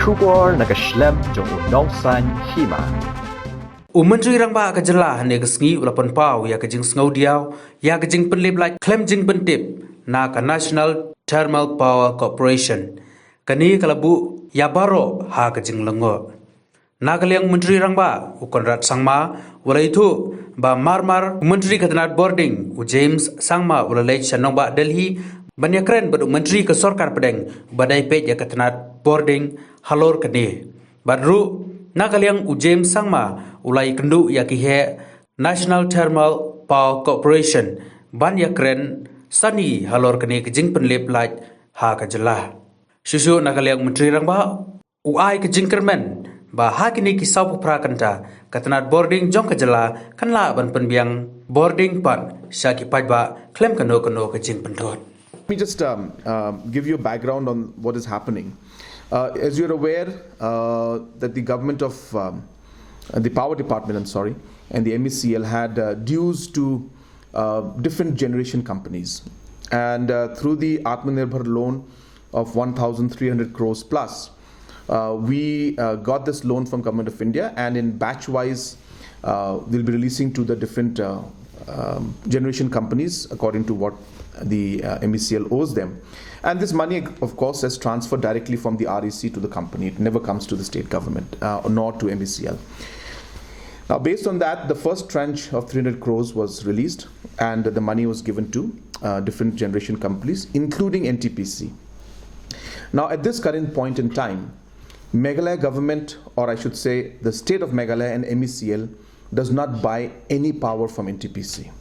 Shubor Nagaslem Jong Nongsan Hima. Menteri Rangba ka Jylla hane ka sngi ulapon pau ya ka jing sngo diaw ya ka jing penlip like claim jing bentip na ka National Thermal Power Corporation kani kalabu ya baro ha ka jing lengo na ka liang Menteri Rangba ukon rat sangma wala itu ba marmar Menteri Katanat Bording u James sangma wala lech sanong ba Delhi banya keren badu Menteri ke Sorkar Pedeng badai pej ya Katanat Bording halor kani badru na ka liang u James sangma ulai kendu ya kihe National Thermal Power Corporation ban ya keren sani halor kani ke jing penlip like ha ka Jylla susu na ka liang Menteri Rangba u ai ke jing Kyrmen ba ha kini kisau pupra Kynta Katanat Bording jong ka Jylla kanla ban pen Biang Bording pan syaki pajba klem kano ke jing pentot. Let me just give you a background on what is happening. As you're aware that the government of the power department, and the MECL had dues to different generation companies, and through the Atmanirbhar loan of 1,300 crores plus, we got this loan from Government of India, and in batch wise we'll be releasing to the different generation companies according to what the MECL owes them. And this money, of course, is transferred directly from the REC to the company. It never comes to the state government nor to MECL. Now, based on that, the first tranche of 300 crores was released, and the money was given to different generation companies, including NTPC. Now, at this current point in time, Meghalaya government, or I should say the state of Meghalaya and MECL, does not buy any power from NTPC.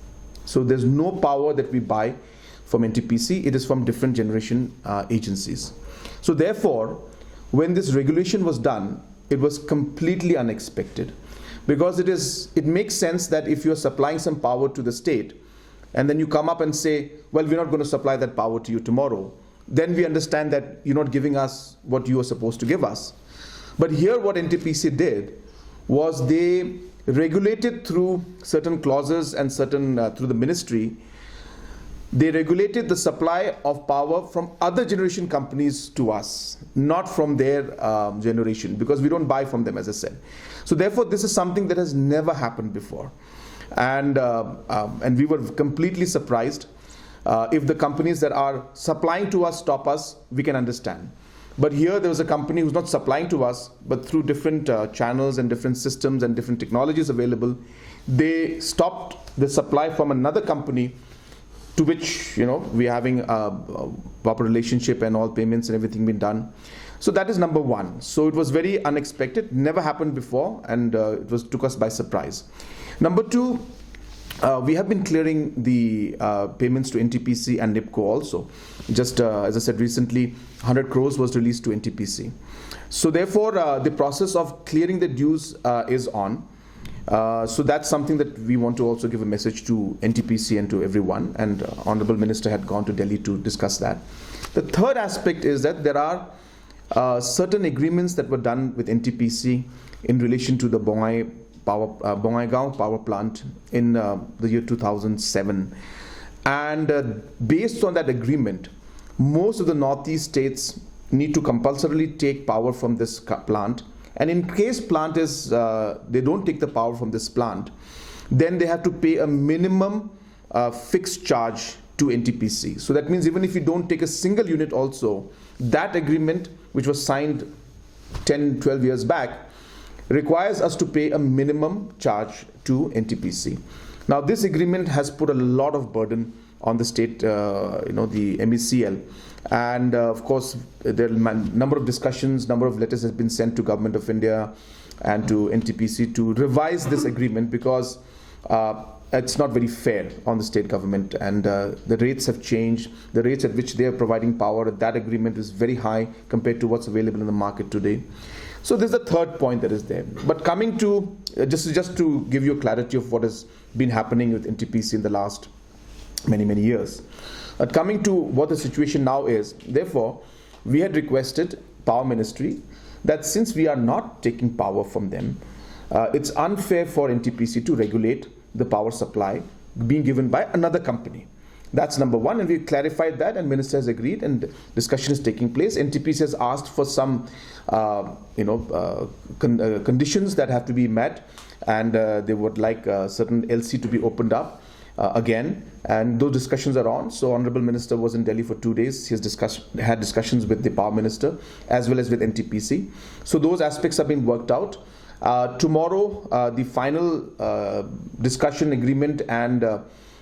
So there's no power that we buy from NTPC. It is from different generation agencies. So therefore, when this regulation was done, it was completely unexpected, because it makes sense that if you're supplying some power to the state and then you come up and say, well, we're not going to supply that power to you tomorrow, then we understand that you're not giving us what you are supposed to give us. But here what NTPC did was they regulated through certain clauses and certain through the ministry. They regulated the supply of power from other generation companies to us, not from their generation, because we don't buy from them, as I said. So therefore, this is something that has never happened before, and we were completely surprised. If the companies that are supplying to us stop us, we can understand. But here there was a company who's not supplying to us, but through different channels and different systems and different technologies available, they stopped the supply from another company, to which we're having a proper relationship and all payments and everything been done. So that is number one. So it was very unexpected, never happened before, and took us by surprise. Number two, we have been clearing the payments to NTPC and NIPCO also. Just as I said recently, 100 crores was released to NTPC. So therefore, the process of clearing the dues is on. So that's something that we want to also give a message to NTPC and to everyone. And Honorable Minister had gone to Delhi to discuss that. The third aspect is that there are certain agreements that were done with NTPC in relation to the Bongaigaon power plant in the year 2007, and based on that agreement, most of the northeast states need to compulsorily take power from this plant, and in case plant is they don't take the power from this plant, then they have to pay a minimum fixed charge to NTPC. So that means even if you don't take a single unit also, that agreement, which was signed 10-12 years back, requires us to pay a minimum charge to NTPC. Now, this agreement has put a lot of burden on the state, the MECL, and of course, there are a number of discussions, number of letters has been sent to Government of India and to NTPC to revise this agreement, because it's not very fair on the state government, and the rates have changed. The rates at which they are providing power, that agreement is very high compared to what's available in the market today. So this is the third point that is there. But coming to, just to give you a clarity of what has been happening with NTPC in the last many years. Coming to what the situation now is, therefore, we had requested Power Ministry that since we are not taking power from them, it's unfair for NTPC to regulate the power supply being given by another company. That's number one, and we clarified that, and Minister has agreed, and discussion is taking place. NTPC has asked for some, conditions that have to be met, and they would like certain LC to be opened up again, and those discussions are on. So Honorable Minister was in Delhi for 2 days. He has had discussions with the Power Minister as well as with NTPC. So those aspects are being worked out. Tomorrow, the final discussion agreement and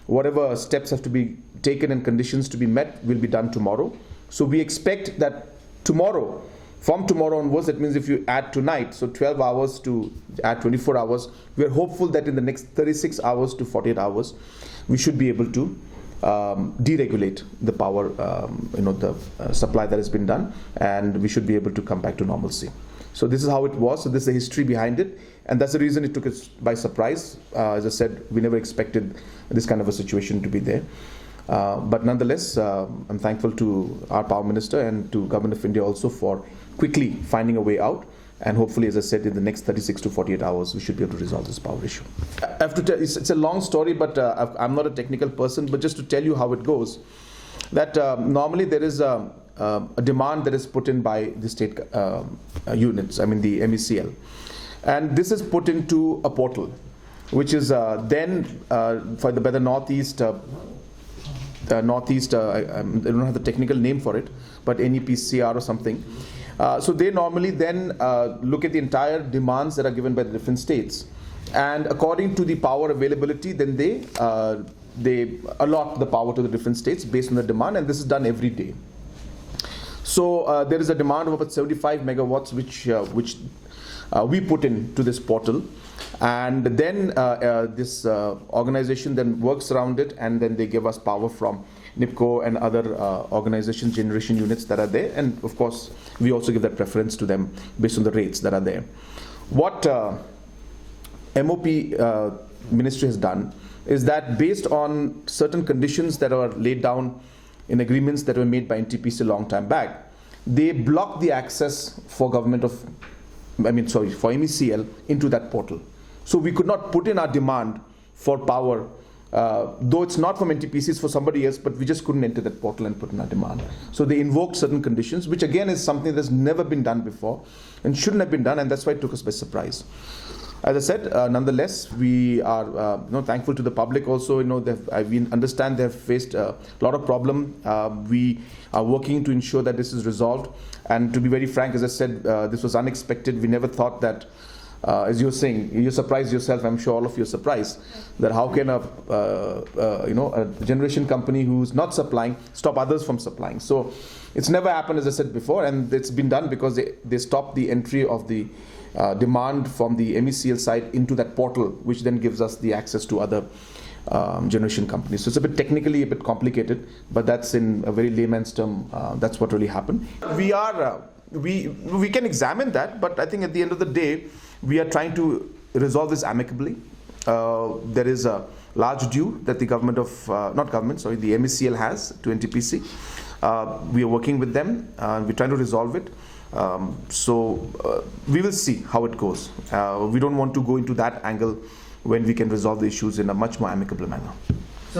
whatever steps have to be taken and conditions to be met will be done tomorrow. So we expect that tomorrow, from tomorrow onwards, that means if you add tonight, so 12 hours to add 24 hours, we are hopeful that in the next 36 hours to 48 hours, we should be able to deregulate the power, the supply that has been done, and we should be able to come back to normalcy. So this is how it was. So this is the history behind it, and that's the reason it took us by surprise. As I said, we never expected this kind of a situation to be there. But nonetheless, I'm thankful to our Power Minister and to Government of India also for quickly finding a way out. And hopefully, as I said, in the next 36 to 48 hours, we should be able to resolve this power issue. I have to tell, it's a long story, but I'm not a technical person. But just to tell you how it goes, that normally there is a demand that is put in by the state units, I mean the MECL. And this is put into a portal, which is then by the Northeast, I don't have the technical name for it, but NEPCR or something. So they normally then look at the entire demands that are given by the different states, and according to the power availability, then they allot the power to the different states based on the demand, and this is done every day. So there is a demand of about 75 megawatts, which we put into this portal, and then this organization then works around it, and then they give us power from NIPCO and other organization generation units that are there, and of course we also give that preference to them based on the rates that are there. What MOP ministry has done is that based on certain conditions that are laid down in agreements that were made by NTPC a long time back, they block the access for for MECL into that portal. So we could not put in our demand for power, though it's not from NTPC, it's for somebody else, but we just couldn't enter that portal and put in our demand. So they invoked certain conditions, which again is something that's never been done before and shouldn't have been done, and that's why it took us by surprise. As I said, nonetheless, we are thankful to the public also. We understand they have faced a lot of problem. We are working to ensure that this is resolved. And to be very frank, as I said, this was unexpected. We never thought that, as you're saying, you surprised yourself. I'm sure all of you are surprised that how can a generation company who's not supplying stop others from supplying. So it's never happened, as I said before, and it's been done because they stopped the entry of the demand from the MECL side into that portal, which then gives us the access to other generation companies. So it's a bit technically a bit complicated, but that's in a very layman's term. That's what really happened. We can examine that, but I think at the end of the day, we are trying to resolve this amicably. There is a large due that the the MECL has to NTPC. We are working with them. We're trying to resolve it. We will see how it goes. We don't want to go into that angle when we can resolve the issues in a much more amicable manner.